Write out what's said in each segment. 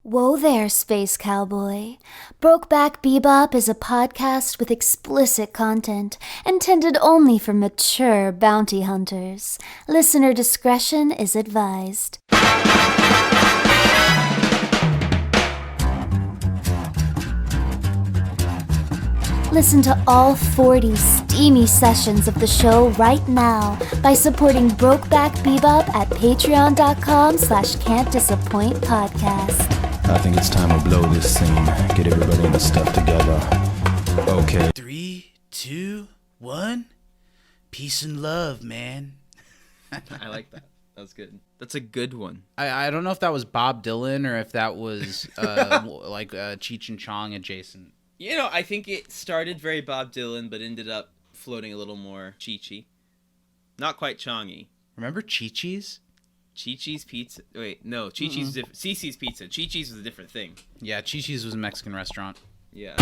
Whoa there, Space Cowboy. Brokeback Bebop is a podcast with explicit content intended only for mature bounty hunters. Listener discretion is advised. Listen to all 40 steamy sessions of the show right now by supporting Brokeback Bebop at patreon.com/can'tdisappointpodcast. I think it's time to blow this scene. Get everybody in the stuff together. Okay. 3, 2, 1. Peace and love, man. I like that. That was good. That's a good one. I don't know if that was Bob Dylan or if that was Cheech and Chong adjacent. You know, I think it started very Bob Dylan, but ended up floating a little more Chi-Chi. Not quite Chongy. Remember Chi-Chi's? Chi-Chi's Pizza. Wait, no. Chi-Chi's different. Cece's Pizza. Chi-Chi's was a different thing. Yeah, Chi-Chi's was a Mexican restaurant. Yeah.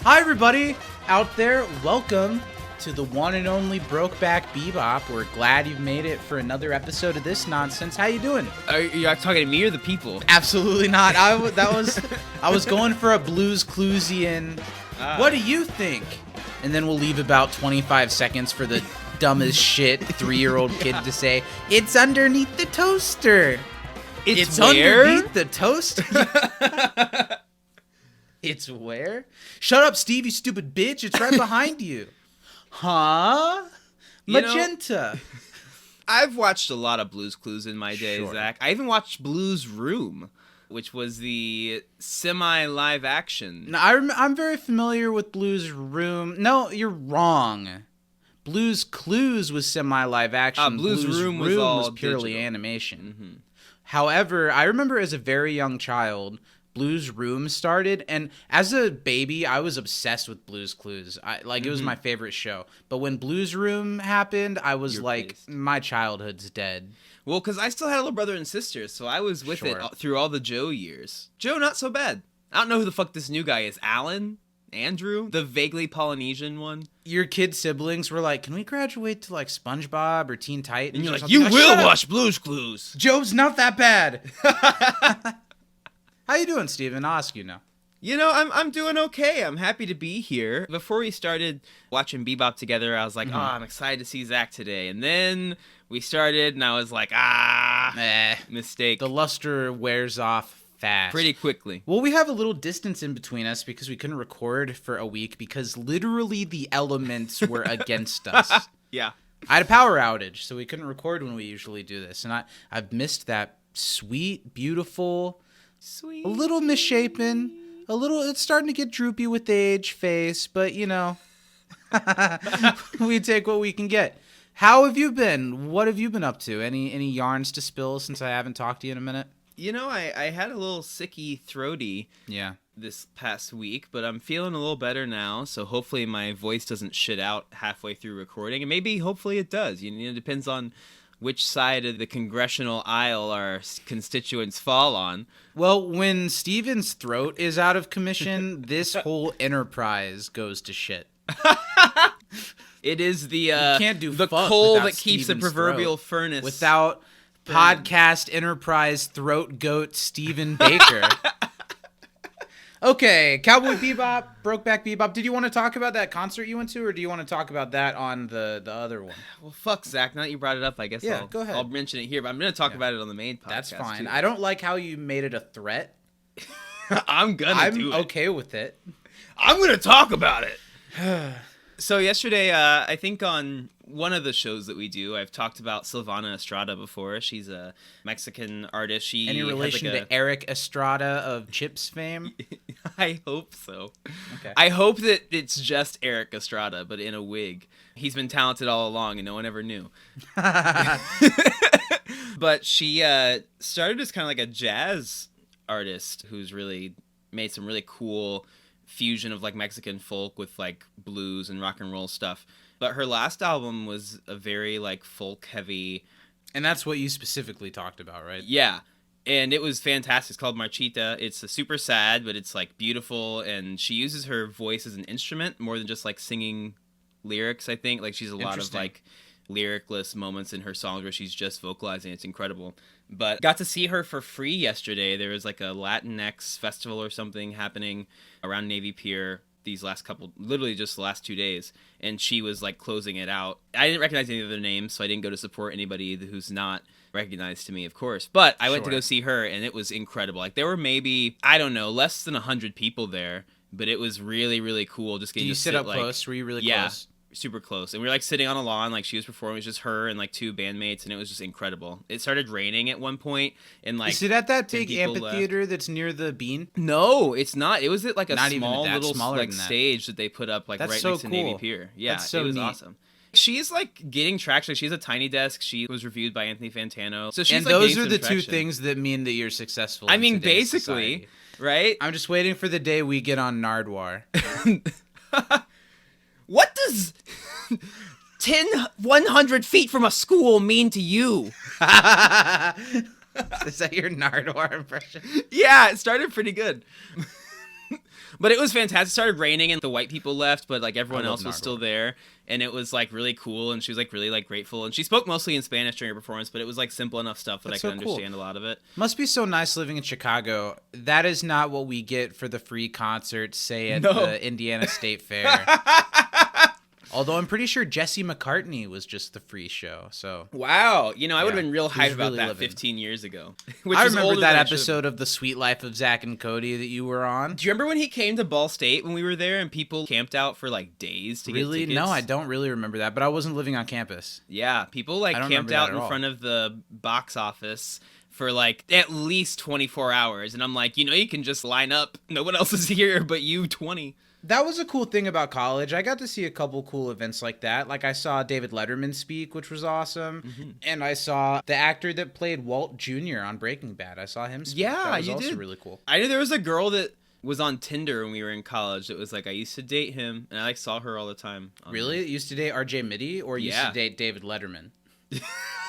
Hi, everybody out there. Welcome to the one and only Brokeback Bebop. We're glad you've made it for another episode of this nonsense. How you doing? Are you talking to me or the people? Absolutely not. I was going for a Blues Cluesian. What do you think? And then we'll leave about 25 seconds for the dumbest shit 3-year-old kid to say, "It's underneath the toaster." It's where? Underneath the toaster. It's where? Shut up, Steve, you stupid bitch. It's right behind you. Huh? Magenta. I've watched a lot of Blues Clues in my day, Sure. Zach. I even watched Blues Room, which was the semi-live action. No, I'm very familiar with Blues Room. No, you're wrong. Blues Clues was semi-live action. Blues Room was all purely digital. animation. Mm-hmm. However, I remember as a very young child, Blues Room started, and as a baby, I was obsessed with Blues Clues. It was my favorite show. But when Blues Room happened, I was my childhood's dead. Well, because I still had a little brother and sister, so I was with it through all the Joe years. Joe, not so bad. I don't know who the fuck this new guy is. Alan? Andrew? The vaguely Polynesian one? Your kid siblings were like, "Can we graduate to like SpongeBob or Teen Titans?" And you're or like, something?" "You will Shut up. watch Blues Clues." Joe's not that bad. How you doing, Steven? I'll ask you now. You know, I'm doing okay. I'm happy to be here. Before we started watching Bebop together, I was like, I'm excited to see Zach today. And then we started, and I was like, mistake. The luster wears off fast. Pretty quickly. Well, we have a little distance in between us because we couldn't record for a week because literally the elements were against us. Yeah. I had a power outage, so we couldn't record when we usually do this. And I've missed that sweet, beautiful... Sweet. A little misshapen, it's starting to get droopy with age face, but you know, we take what we can get. How have you been? What have you been up to? Any yarns to spill since I haven't talked to you in a minute? You know, I had a little sicky throaty this past week, but I'm feeling a little better now, so hopefully my voice doesn't shit out halfway through recording, and maybe hopefully it does. You know, it depends on which side of the congressional aisle our constituents fall on. Well, when Steven's throat is out of commission, this whole enterprise goes to shit. It is the can't do the fuck coal without that keeps the Steven's proverbial throat. furnace Without podcast enterprise throat goat Steven Baker. Okay, Cowboy Bebop, Brokeback Bebop. Did you want to talk about that concert you went to, or do you want to talk about that on the other one? Well, fuck, Zach. Now that you brought it up, I guess go ahead. I'll mention it here, but I'm going to talk about it on the main podcast. That's fine. too. I don't like how you made it a threat. I'm do it. I'm okay with it. I'm going to talk about it. So yesterday, I think on one of the shows that we do, I've talked about Silvana Estrada before. She's a Mexican artist. Any relation to Eric Estrada of Chips fame? I hope so. Okay. I hope that it's just Eric Estrada, but in a wig. He's been talented all along, and no one ever knew. But she started as kind of like a jazz artist who's really made some really cool fusion of like Mexican folk with like blues and rock and roll stuff. But her last album was a very like folk heavy. And that's what you specifically talked about, right? Yeah. And it was fantastic. It's called Marchita. It's super sad, but it's like beautiful. And she uses her voice as an instrument more than just like singing lyrics, I think. Like she's a lot of like lyricless moments in her songs where she's just vocalizing. It's incredible. But got to see her for free yesterday. There was like a Latinx festival or something happening around Navy Pier these last couple, literally just the last 2 days. And she was like closing it out. I didn't recognize any of their names, so I didn't go to support anybody who's not recognized to me, of course. But I went to go see her, and it was incredible. Like there were maybe, I don't know, less than 100 people there, but it was really, really cool. Just getting to sit up like, close? Were you really Yeah, close? super close. And we were like sitting on a lawn, like she was performing. It was just her and like 2 bandmates, and it was just incredible. It started raining at one point, and like, is it at that big 10 people amphitheater that's near the Bean? No, it's not. It was at like a Not even small that, little smaller like than that. stage that they put up like That's right so next to Navy cool. Pier. Yeah, That's so it was neat. awesome. She's like getting traction. She has a Tiny Desk. She was reviewed by Anthony Fantano. So she's And like those getting are some the two traction. things that mean that you're successful. I in mean, today's basically, society. right? I'm just waiting for the day we get on Nardwar. What does 100 feet from a school mean to you? Is that your Nardwar impression? Yeah, it started pretty good. But it was fantastic. It started raining and the white people left, but like everyone love else was Nardwar. still there. And it was like really cool, and she was like really like grateful. And she spoke mostly in Spanish during her performance, but it was like simple enough stuff that That's I could so cool. understand a lot of it. Must be so nice living in Chicago. That is not what we get for the free concerts, say at No. the Indiana State Fair. Although I'm pretty sure Jesse McCartney was just the free show. So Wow. You know, I would have Yeah, been real he was hyped about really that living. 15 years ago. Which I was remember older that than I should've episode of The Sweet Life of Zach and Cody that you were on. Do you remember when he came to Ball State when we were there and people camped out for like days to Really? get tickets? No, I don't really remember that, but I wasn't living on campus. Yeah, people like I don't camped remember that out at in all. front of the box office for like at least 24 hours. And I'm like, you know, you can just line up. No one else is here but you 20. That was a cool thing about college. I got to see a couple cool events like that. Like I saw David Letterman speak, which was awesome. Mm-hmm. And I saw the actor that played Walt Jr. on Breaking Bad. I saw him speak. Yeah, that was you also did. really cool. I knew there was a girl that was on Tinder when we were in college that was like, I used to date him. And I like saw her all the time. Really? You used to date RJ Mitty or you used Yeah. to date David Letterman?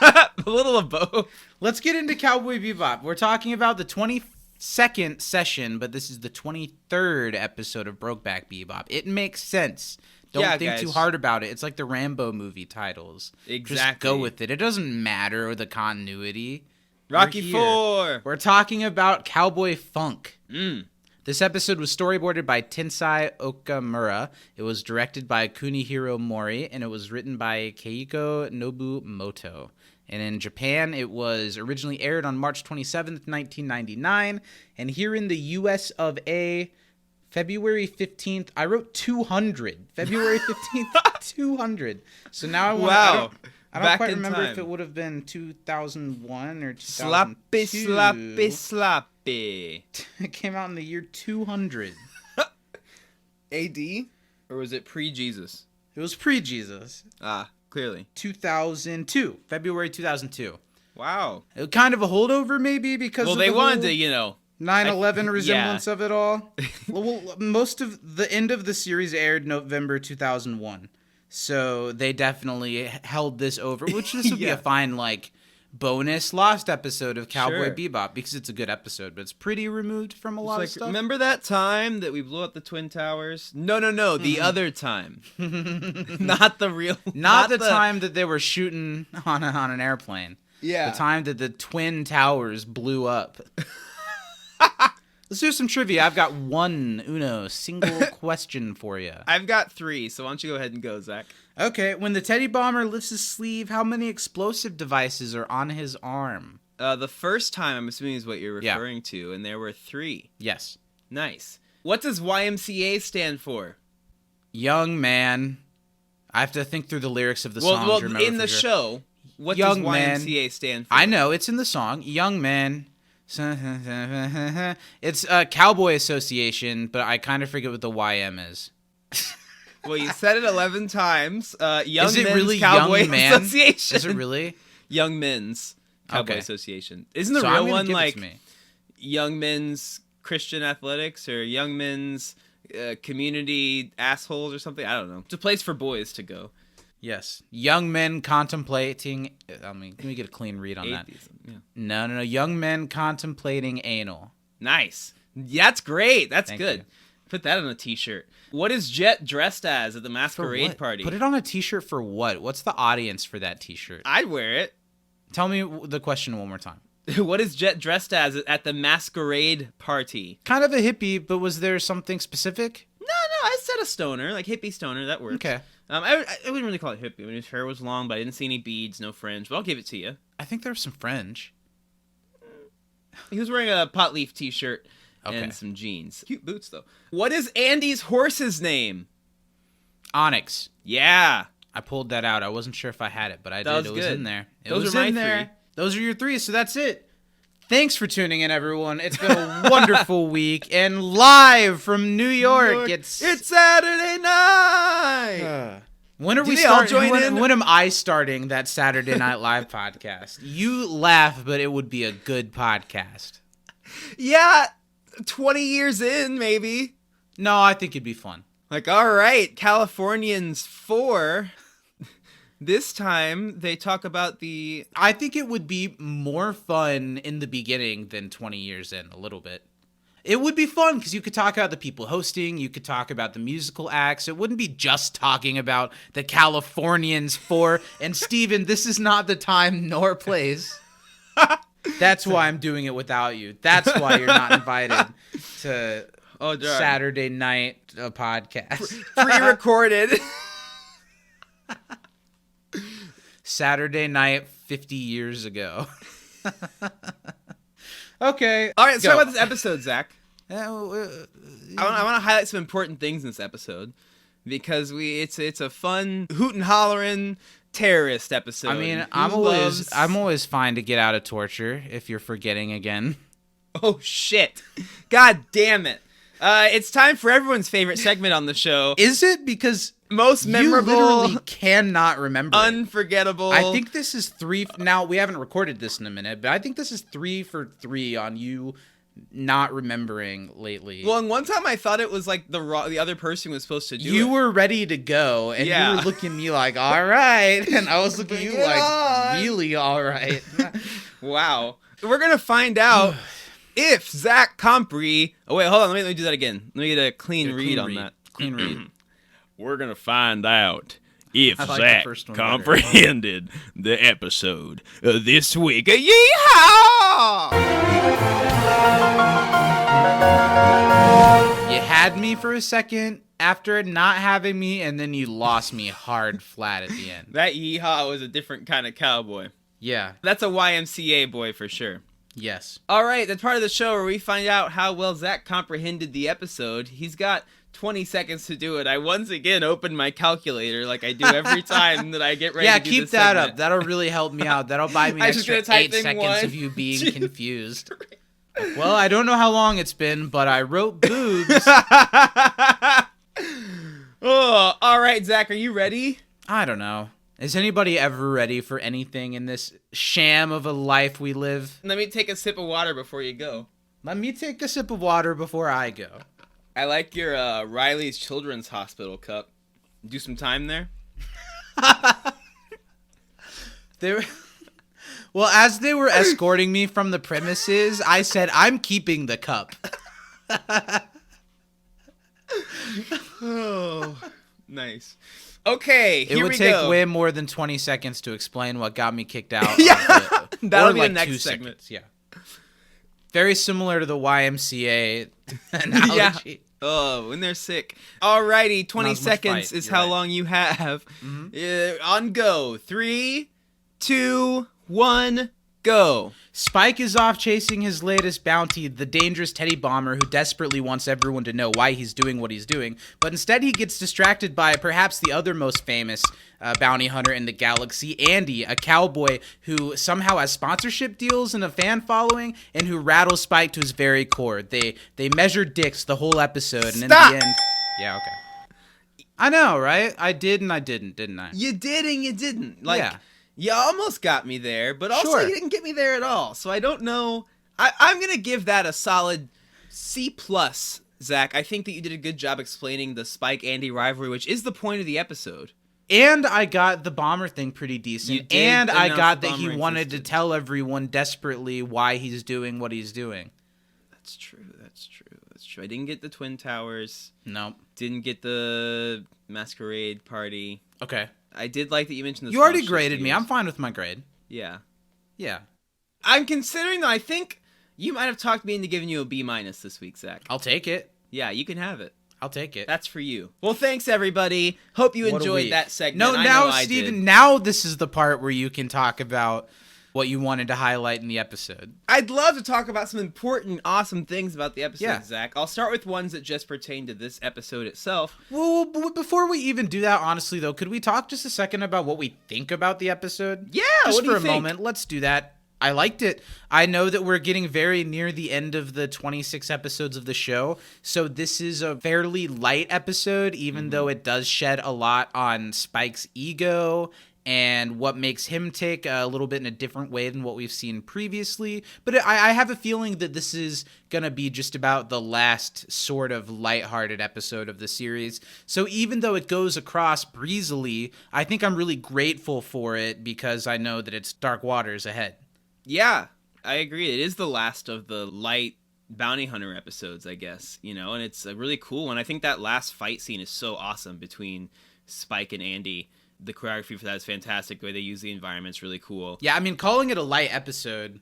A little of both. Let's get into Cowboy Bebop. We're talking about the 22nd session, but this is the 23rd episode of Brokeback Bebop. It makes sense. Don't Yeah, think guys. too hard about it. It's like the Rambo movie titles. Just Exactly. go with it. It doesn't matter the continuity. Rocky We're here. 4. We're talking about Cowboy Funk. Mm. This episode was storyboarded by Tensai Okamura. It was directed by Kunihiro Mori, and it was written by Keiko Nobumoto. And in Japan, it was originally aired on March 27th, 1999. And here in the US of A, February 15th, I wrote 200. February 15th, 200. So now I want Wow. I don't Back quite in remember time. if it would have been 2001 or 2002. Slappy, slappy, slappy. It came out in the year 200. AD? Or was it pre-Jesus? It was pre-Jesus. Ah, clearly. 2002. February 2002. Wow. Kind of a holdover maybe because Well, of they the wanted whole to, you know. 9/11 resemblance yeah. of it all. Well, most of the end of the series aired November 2001. So they definitely held this over, which this would be Yeah. a fine like bonus lost episode of Cowboy Sure. Bebop because it's a good episode, but it's pretty removed from a lot of Like, stuff. remember that time that we blew up the Twin Towers? No, the other time. Not the real. Not the time that they were shooting on an airplane. Yeah. The time that the Twin Towers blew up. Let's do some trivia. I've got single question for you. I've got 3, so why don't you go ahead and go, Zach? Okay, when the Teddy Bomber lifts his sleeve, how many explosive devices are on his arm? The first time, I'm assuming, is what you're Yeah. referring to, and there were 3. Yes. Nice. What does YMCA stand for? Young man. I have to think through the lyrics of the song. Well, to remember in for the sure. show, what Young does man. YMCA stand for? I know, it's in the song. Young man. It's a Cowboy Association, but I kind of forget what the YM is. Well, you said it 11 times. Young Is it Men's really Cowboy Young Man? Association. Is it really? Young Men's Cowboy Okay. Association. Isn't the So I'm real gonna one give it like to me. Young Men's Christian Athletics or Young Men's Community Assholes or something? I don't know. It's a place for boys to go. Yes. Young men contemplating... I mean, can we get a clean read on Atheism, that? yeah. No. Young men contemplating anal. Nice. That's great. That's Thank good. you. Put that on a t-shirt. What is Jet dressed as at the masquerade party? Put it on a t-shirt for what? What's the audience for that t-shirt? I'd wear it. Tell me the question one more time. What is Jet dressed as at the masquerade party? Kind of a hippie, but was there something specific? No, I said a stoner, like hippie stoner. That works. Okay. I wouldn't really call it hippie. I mean, his hair was long, but I didn't see any beads, no fringe. But I'll give it to you. I think there was some fringe. He was wearing a pot leaf t-shirt and some jeans. Cute boots, though. What is Andy's horse's name? Onyx. Yeah. I pulled that out. I wasn't sure if I had it, but I did. Was it was good. in there. Those are my three. Those are your three, so that's it. Thanks for tuning in, everyone. It's been a wonderful week, and live from New York, it's Saturday night. When are we they all starting? join in? When am I starting that Saturday Night Live podcast? You laugh, but it would be a good podcast. Yeah, 20 years in, maybe. No, I think it'd be fun. Like, all right, Californians 4. This time, they talk about the... I think it would be more fun in the beginning than 20 years in, a little bit. It would be fun because you could talk about the people hosting, you could talk about the musical acts. It wouldn't be just talking about the Californians 4. And Steven, this is not the time nor place. That's why I'm doing it without you. That's why you're not invited to Saturday night podcast. Pre-recorded. Saturday night 50 years ago. Okay. All right, let's talk about this episode, Zach. I Uh, want to highlight some important things in this episode because it's a fun hoot and hollering terrorist episode. I mean, Who I'm loves- always fine to get out of torture if you're forgetting again. Oh shit! God damn it! It's time for everyone's favorite segment on the show. Is it? Because Most memorable, you literally cannot remember it. unforgettable. I think this is 3. Now, we haven't recorded this in a minute, but I think this is 3 for 3 on you not remembering lately. Well, and one time I thought it was like the other person was supposed to do it. You were ready to go, and you were looking at me like, all right. And I was looking at you Bring it like, on. really all right. Wow. We're going to find out if Zach Compre... Oh, wait, hold on. Let me do that again. Let me get a clean read on that. Clean read. We're going to find out if I like the Zach first one better. comprehended the episode this week. Yeehaw! You had me for a second after not having me, and then you lost me hard flat at the end. That yeehaw was a different kind of cowboy. Yeah. That's a YMCA boy for sure. Yes. All right, that's part of the show where we find out how well Zach comprehended the episode. He's got 20 seconds to do it. I once again opened my calculator like I do every time that I get ready to do keep this that segment. up. That'll really help me out. That'll buy me an I'm just extra gonna type 8 in seconds 1, of you being 2, confused. Well, I don't know how long it's been, but I wrote boobs. Oh, all right, Zach, are you ready? I don't know. Is anybody ever ready for anything in this sham of a life we live? Let me take a sip of water before you go. Let me take a sip of water before I go. I like your Riley's Children's Hospital cup. Do some time there? Well, as they were escorting me from the premises, I said, I'm keeping the cup. Oh, nice. Okay, here It would we take go. way more than 20 seconds to explain what got me kicked out. Yeah, that'll or be like the next 2 segment. seconds, yeah. Very similar to the YMCA analogy. Oh, when they're sick. Alrighty, 20 Not as much seconds fight, is you're how right. long you have. On go. 3, 2, 1, go. Spike is off chasing his latest bounty, the dangerous Teddy Bomber, who desperately wants everyone to know why he's doing what he's doing. But instead he gets distracted by perhaps the other most famous bounty hunter in the galaxy, Andy, a cowboy who somehow has sponsorship deals and a fan following, and who rattles Spike to his very core. They measure dicks the whole episode, and Stop! in the end... Yeah, okay. I know, right? I did and I didn't I? You did and you didn't. Like, Yeah. you almost got me there, but also Sure. you didn't get me there at all. So I don't know. I'm going to give that a solid C+, Zach. I think that you did a good job explaining the Spike-Andy rivalry, which is the point of the episode. And I got the bomber thing pretty You decent. did And I announce got the that he bomber wanted to existed. tell everyone desperately why he's doing what he's doing. That's true. I didn't get the Twin Towers. Nope. Didn't get the masquerade party. Okay. I did like that you mentioned the You already sponsorship graded me. deals. I'm fine with my grade. Yeah. Yeah. I'm considering, though, I think you might have talked me into giving you a B- this week, Zach. I'll take it. Yeah, you can have it. I'll take it. That's for you. Well, thanks, everybody. Hope you What a enjoyed week. that segment. No, I now, know I Steven, did. now this is the part where you can talk about what you wanted to highlight in the episode. I'd love to talk about some important, awesome things about the episode, Yeah. Zach. I'll start with ones that just pertain to this episode itself. Well, before we even do that, honestly, though, could we talk just a second about what we think about the episode? Yeah, Just what do for you a think? moment. Let's do that. I liked it. I know that we're getting very near the end of the 26 episodes of the show, so this is a fairly light episode, even though it does shed a lot on Spike's ego and what makes him tick a little bit in a different way than what we've seen previously. But I have a feeling that this is going to be just about the last sort of lighthearted episode of the series. So even though it goes across breezily, I think I'm really grateful for it because I know that it's dark waters ahead. Yeah, I agree. It is the last of the light bounty hunter episodes, I guess, and it's a really cool one. I think that last fight scene is so awesome between Spike and Andy. The choreography for that is fantastic. The way they use the environment's really cool. Yeah, I mean, calling it a light episode,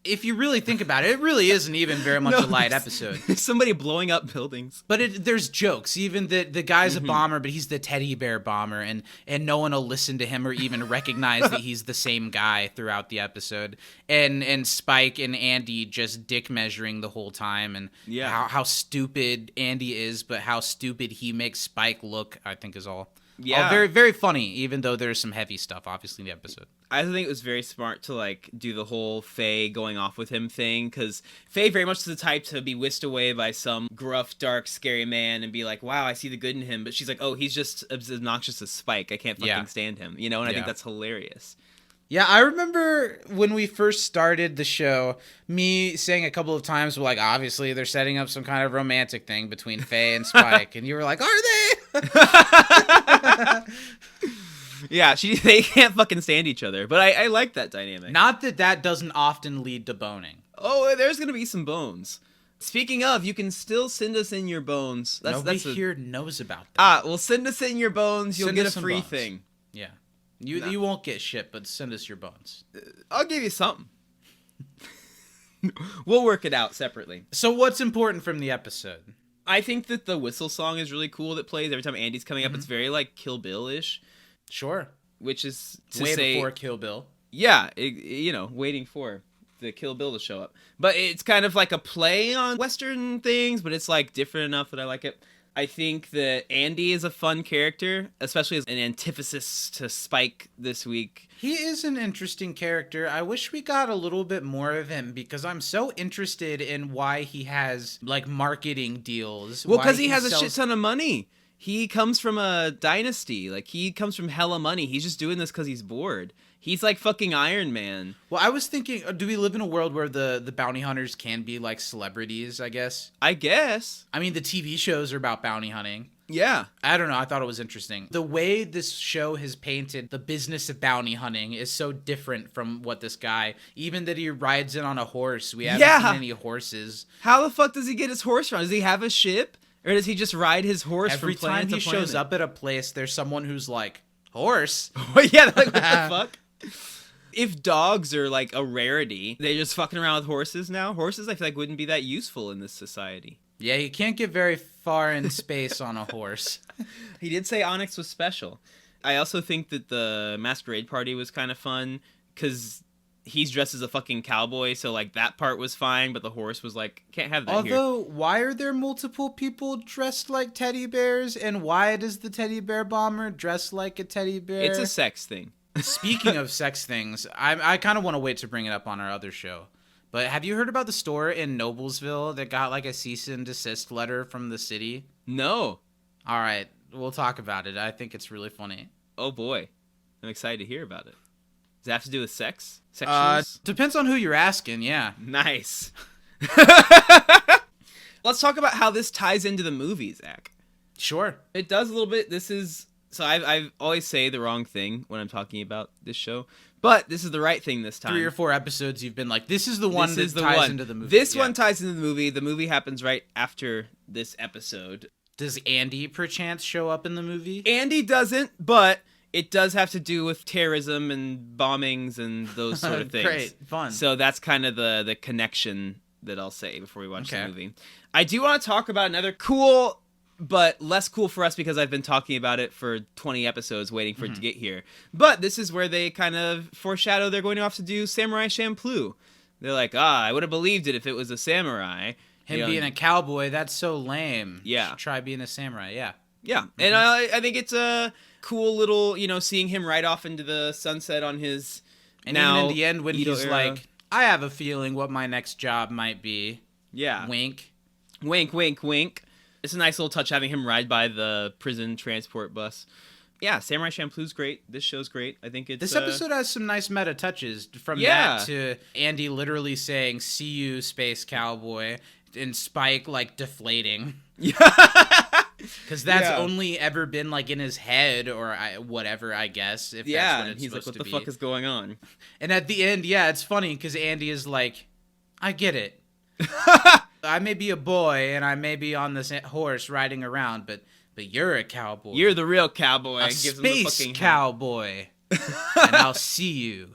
if you really think about it, it really isn't even very much a light episode. Somebody blowing up buildings. But there's jokes. Even the guy's a bomber, but he's the teddy bear bomber, and no one will listen to him or even recognize that he's the same guy throughout the episode. And Spike and Andy just dick measuring the whole time, and Yeah. how stupid Andy is, but how stupid he makes Spike look, I think is all. Yeah. All very, very funny, even though there's some heavy stuff, obviously, in the episode. I think it was very smart to do the whole Faye going off with him thing, because Faye very much is the type to be whisked away by some gruff, dark, scary man and be like, wow, I see the good in him. But she's like, oh, he's just as obnoxious as Spike. I can't fucking stand him. And I think that's hilarious. Yeah, I remember when we first started the show, me saying a couple of times, obviously they're setting up some kind of romantic thing between Faye and Spike. And you were like, are they? Yeah, they can't fucking stand each other. But I like that dynamic. Not that doesn't often lead to boning. Oh, there's going to be some bones. Speaking of, you can still send us in your bones. Nobody here knows about that. Well, send us in your bones. You'll Send get a us some free bones. thing. Yeah. You won't get shit, but send us your bones. I'll give you something. We'll work it out separately. So what's important from the episode? I think that the whistle song is really cool that plays every time Andy's coming up. It's very Kill Bill-ish, Sure. which is to Way say, before Kill Bill. yeah, waiting for the Kill Bill to show up. But it's kind of like a play on Western things, but it's different enough that I like it. I think that Andy is a fun character, especially as an antithesis to Spike this week. He is an interesting character. I wish we got a little bit more of him because I'm so interested in why he has marketing deals. Well, why because he has a sells- shit ton of money. He comes from a dynasty. He comes from hella money. He's just doing this because he's bored. He's like fucking Iron Man. Well, I was thinking, do we live in a world where the bounty hunters can be celebrities, I guess? I guess. I mean, the TV shows are about bounty hunting. Yeah. I don't know. I thought it was interesting. The way this show has painted the business of bounty hunting is so different from what this guy, even that he rides in on a horse. We haven't seen any horses. How the fuck does he get his horse from? Does he have a ship? Or does he just ride his horse Every from planet time he to planet? shows up at a place, there's someone who's like, horse? Yeah, what the fuck? If dogs are a rarity, they're just fucking around with horses now. Horses, I feel wouldn't be that useful in this society. Yeah, you can't get very far in space on a horse. He did say Onyx was special. I also think that the masquerade party was kind of fun because he's dressed as a fucking cowboy, so that part was fine, but the horse was can't have that here. Although, why are there multiple people dressed like teddy bears, and why does the teddy bear bomber dress like a teddy bear? It's a sex thing. Speaking of sex things, I kind of want to wait to bring it up on our other show. But have you heard about the store in Noblesville that got a cease and desist letter from the city? No. All right, we'll talk about it. I think it's really funny. Oh boy. I'm excited to hear about it. Does it have to do with sex? Sexuals? Depends on who you're asking, yeah. Nice. Let's talk about how this ties into the movie, Zach. Sure. It does a little bit. This is So I always say the wrong thing when I'm talking about this show, but this is the right thing this time. 3 or 4 episodes you've been like, this is the one that ties into the movie. This one ties into the movie. The movie happens right after this episode. Does Andy perchance show up in the movie? Andy doesn't, but it does have to do with terrorism and bombings and those sort of things. Great, fun. So that's kind of the connection that I'll say before we watch the movie. I do want to talk about another cool, but less cool for us because I've been talking about it for 20 episodes waiting for it to get here. But this is where they kind of foreshadow they're going to have to do Samurai Champloo. They're like, I would have believed it if it was a samurai. Him being a cowboy, that's so lame. Yeah. Should try being a samurai, yeah. Yeah, and I think it's a cool little, seeing him ride off into the sunset on his And now even in the end when Edo he's era. like, I have a feeling what my next job might be. Yeah. Wink. Wink, wink, wink. It's a nice little touch having him ride by the prison transport bus. Yeah, Samurai Champloo's great. This show's great. I think it's... This episode has some nice meta touches. From Yeah. that to Andy literally saying, see you, space cowboy, and Spike, like, deflating. Because that's only ever been, like, in his head or whatever, I guess, if that's what it's he's like, supposed what to the be. fuck is going on? And at the end, it's funny, because Andy is like, I get it. I may be a boy, and I may be on this horse riding around, but you're a cowboy. You're the real cowboy. a Gives him the space fucking cowboy. And I'll see you,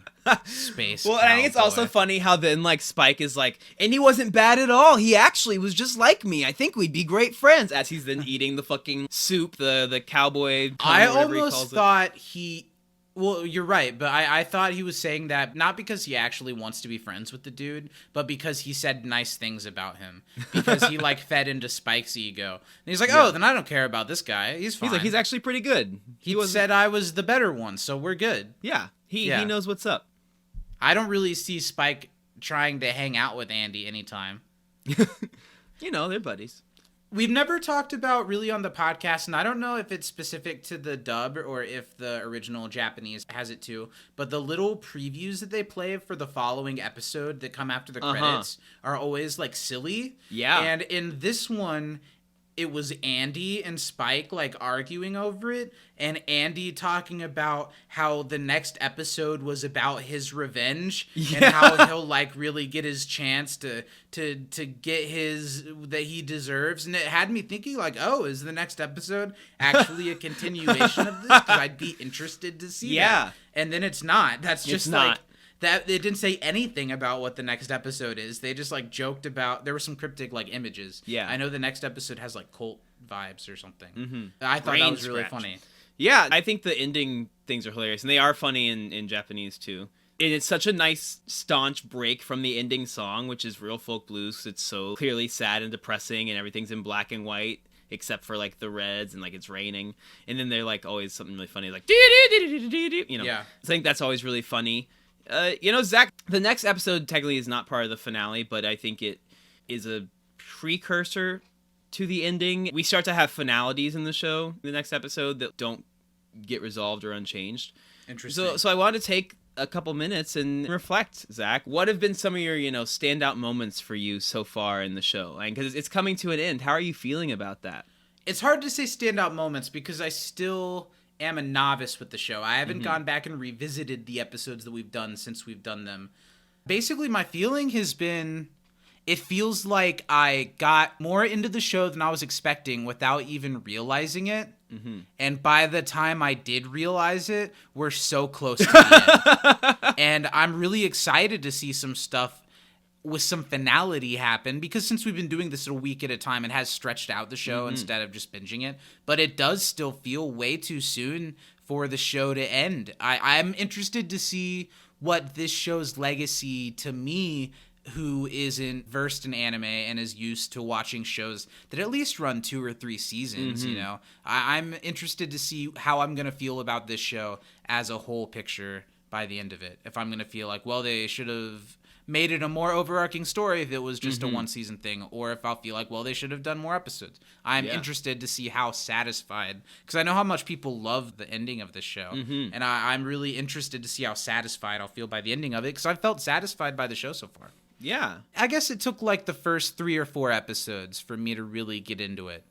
space Well, cowboy. and I think it's also funny how then, like, Spike is like, and he wasn't bad at all. He actually was just like me. I think we'd be great friends. As he's then eating the fucking soup, the cowboy. I whatever he almost calls it. thought he... Well, you're right, but I thought he was saying that not because he actually wants to be friends with the dude, but because he said nice things about him. Because he, like, fed into Spike's ego. And he's like, oh, then I don't care about this guy. He's fine. He's like, he's actually pretty good. He said I was the better one, so we're good. Yeah, he knows what's up. I don't really see Spike trying to hang out with Andy anytime. They're buddies. We've never talked about really on the podcast, and I don't know if it's specific to the dub or if the original Japanese has it too, but the little previews that they play for the following episode that come after the credits are always, like, silly. Yeah. And in this one, it was Andy and Spike, like, arguing over it, and Andy talking about how the next episode was about his revenge and how he'll, like, really get his chance to get his that he deserves. And it had me thinking, like, oh, is the next episode actually a continuation of this? Because I'd be interested to see that. And then it's not. That's just like... That it didn't say anything about what the next episode is. They just, like, joked about... There were some cryptic, like, images. Yeah. I know the next episode has, like, cult vibes or something. Mm-hmm. I thought Brain that was really scratch. funny. Yeah, I think the ending things are hilarious, and they are funny in Japanese, too. And it's such a nice, staunch break from the ending song, which is real folk blues, 'cause it's so clearly sad and depressing, and everything's in black and white, except for, like, the reds, and, like, it's raining. And then they're, like, always something really funny, like, Yeah. I think that's always really funny. Zach, the next episode technically is not part of the finale, but I think it is a precursor to the ending. We start to have finalities in the show in the next episode that don't get resolved or unchanged. Interesting. So I want to take a couple minutes and reflect, Zach. What have been some of your, standout moments for you so far in the show? Because it's coming to an end. How are you feeling about that? It's hard to say standout moments because I still am a novice with the show. I haven't gone back and revisited the episodes that we've done since we've done them. Basically, my feeling has been... It feels like I got more into the show than I was expecting without even realizing it. Mm-hmm. And by the time I did realize it, we're so close to the end. And I'm really excited to see some stuff with some finality happen, because since we've been doing this a week at a time, it has stretched out the show instead of just binging it. But it does still feel way too soon for the show to end. I'm interested to see what this show's legacy, to me, who isn't versed in anime and is used to watching shows that at least run 2 or 3 seasons, I'm interested to see how I'm going to feel about this show as a whole picture by the end of it. If I'm going to feel like, well, they should have made it a more overarching story if it was just a 1-season thing, or if I'll feel like, well, they should have done more episodes. I'm interested to see how satisfied, because I know how much people love the ending of this show, and I'm really interested to see how satisfied I'll feel by the ending of it, because I've felt satisfied by the show so far. Yeah. I guess it took like the first 3 or 4 episodes for me to really get into it.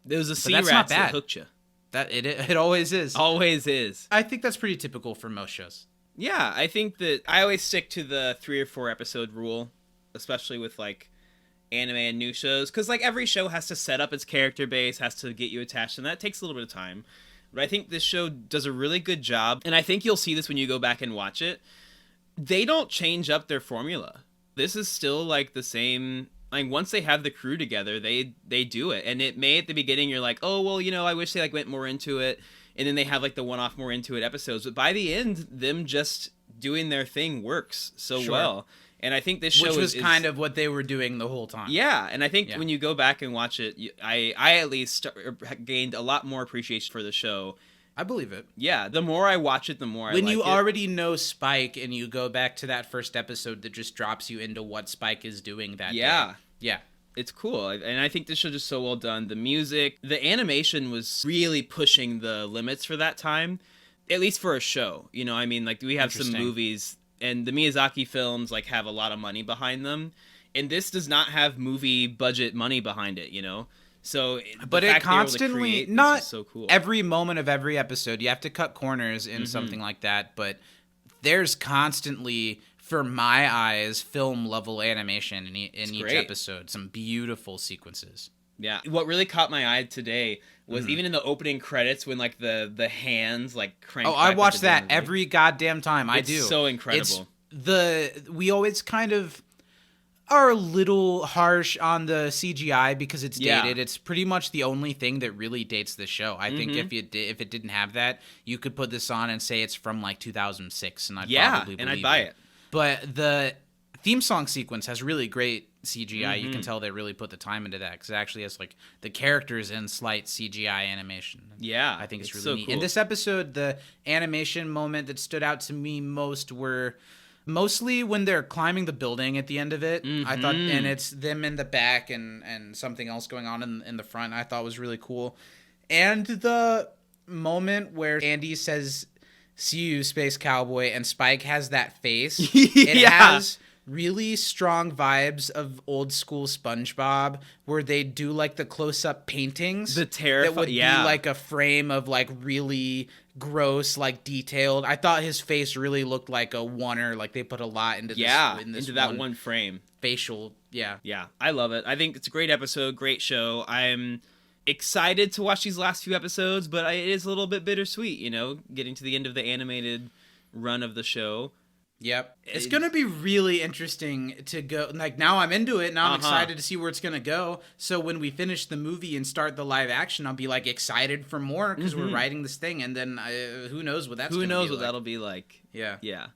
There was a sea that's rat not that bad. hooked you. It always is. Always is. I think that's pretty typical for most shows. Yeah, I think that I always stick to the 3 or 4 episode rule, especially with like anime and new shows, because like every show has to set up its character base, has to get you attached, and that takes a little bit of time. But I think this show does a really good job, and I think you'll see this when you go back and watch it. They don't change up their formula. This is still like the same. Like once they have the crew together, they do it, and it may at the beginning you're like, oh well, I wish they like went more into it. And then they have like the one-off more into it episodes. But by the end, them just doing their thing works so well. And I think this show was kind of what they were doing the whole time. Yeah, and I think when you go back and watch it, I at least gained a lot more appreciation for the show. I believe it. Yeah, the more I watch it, the more I like it. When you already know Spike and you go back to that first episode that just drops you into what Spike is doing that day. Yeah. It's cool, and I think this show is so well done. The music, the animation was really pushing the limits for that time, at least for a show. I mean, like we have some movies, and the Miyazaki films like have a lot of money behind them, and this does not have movie budget money behind it. So, but it constantly not so cool. Every moment of every episode, you have to cut corners in something like that, but there's constantly, for my eyes, film level animation in each episode. Some beautiful sequences. Yeah. What really caught my eye today was even in the opening credits when like the hands like crank. Oh, I watch that every goddamn time. I do. It's so incredible. We always kind of are a little harsh on the CGI because it's dated. It's pretty much the only thing that really dates the show. I think if it didn't have that, you could put this on and say it's from like 2006, and I'd probably believe I'd buy it. But the theme song sequence has really great CGI. You can tell they really put the time into that because it actually has like the characters in slight CGI animation. Yeah, I think it's really so neat. cool. In this episode, the animation moment that stood out to me most were mostly when they're climbing the building at the end of it. I thought, and it's them in the back and something else going on in the front. I thought was really cool. And the moment where Andy says, "See you, Space Cowboy," and Spike has that face. It has really strong vibes of old school SpongeBob, where they do like the close-up paintings. The terrifying, that would be like a frame of like really gross, like detailed. I thought his face really looked like a oneer. Like they put a lot into into that one frame. Facial, yeah. I love it. I think it's a great episode, great show. I'm excited to watch these last few episodes, but it is a little bit bittersweet, getting to the end of the animated run of the show. Yep. It's going to be really interesting to go. Like, now I'm into it. Now I'm excited to see where it's going to go. So when we finish the movie and start the live action, I'll be, like, excited for more because we're writing this thing. And then who knows what that's going to be like. Who knows what that'll be like. Yeah. Yeah.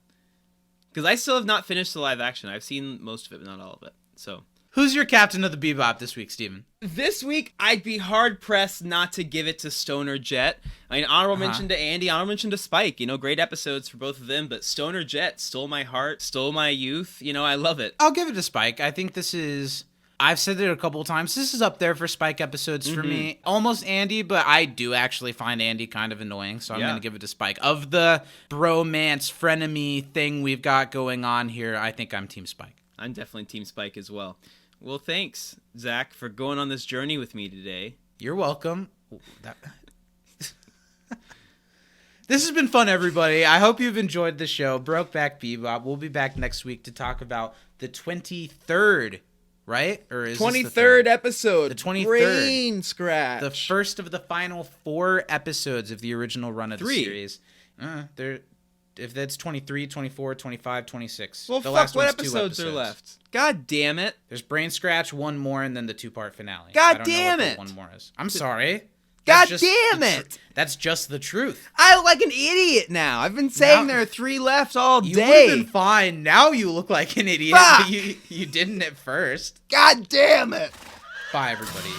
Because I still have not finished the live action. I've seen most of it, but not all of it. So... Who's your captain of the Bebop this week, Steven? This week, I'd be hard-pressed not to give it to Stoner Jet. I mean, honorable mention to Andy, honorable mention to Spike. Great episodes for both of them, but Stoner Jet stole my heart, stole my youth. I love it. I'll give it to Spike. I think this is... I've said it a couple of times. This is up there for Spike episodes for me. Almost Andy, but I do actually find Andy kind of annoying, so I'm going to give it to Spike. Of the bromance, frenemy thing we've got going on here, I think I'm Team Spike. I'm definitely Team Spike as well. Well, thanks, Zach, for going on this journey with me today. You're welcome. This has been fun, everybody. I hope you've enjoyed the show. Brokeback Bebop. We'll be back next week to talk about the 23rd, right? Or is 23rd episode. The 23rd. Brain scratch. The first of the final 4 episodes of the original run of the series. If that's 23, 24, 25, 26. Well, the fuck, what episodes are left? God damn it. There's Brain Scratch, one more, and then the 2-part finale. God damn it. One more is. I'm sorry. God damn it. That's just the truth. I look like an idiot now. I've been saying there are 3 left all day. You would have been fine. Now you look like an idiot. Fuck. You didn't at first. God damn it. Bye, everybody.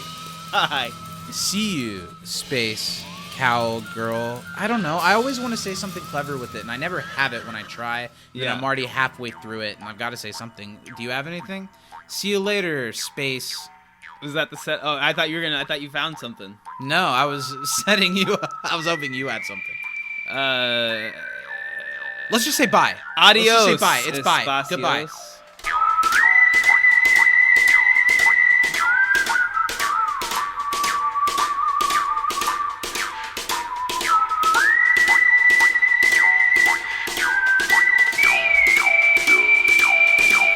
Bye. See you, Space Cowgirl. I don't know. I always want to say something clever with it, and I never have it when I try. Yeah. I'm already halfway through it, and I've got to say something. Do you have anything? See you later, Space. Was that the set? Oh, I thought you found something. No, I was setting you up. I was hoping you had something. Let's just say bye. Adios. Let's just say bye. It's bye. Espacios. Goodbye.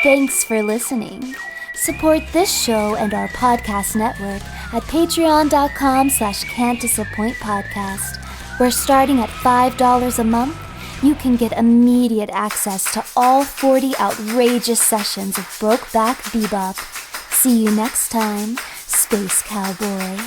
Thanks for listening. Support this show and our podcast network at patreon.com/can'tdisappointpodcast, where starting at $5 a month, you can get immediate access to all 40 outrageous sessions of Brokeback Bebop. See you next time, Space Cowboy.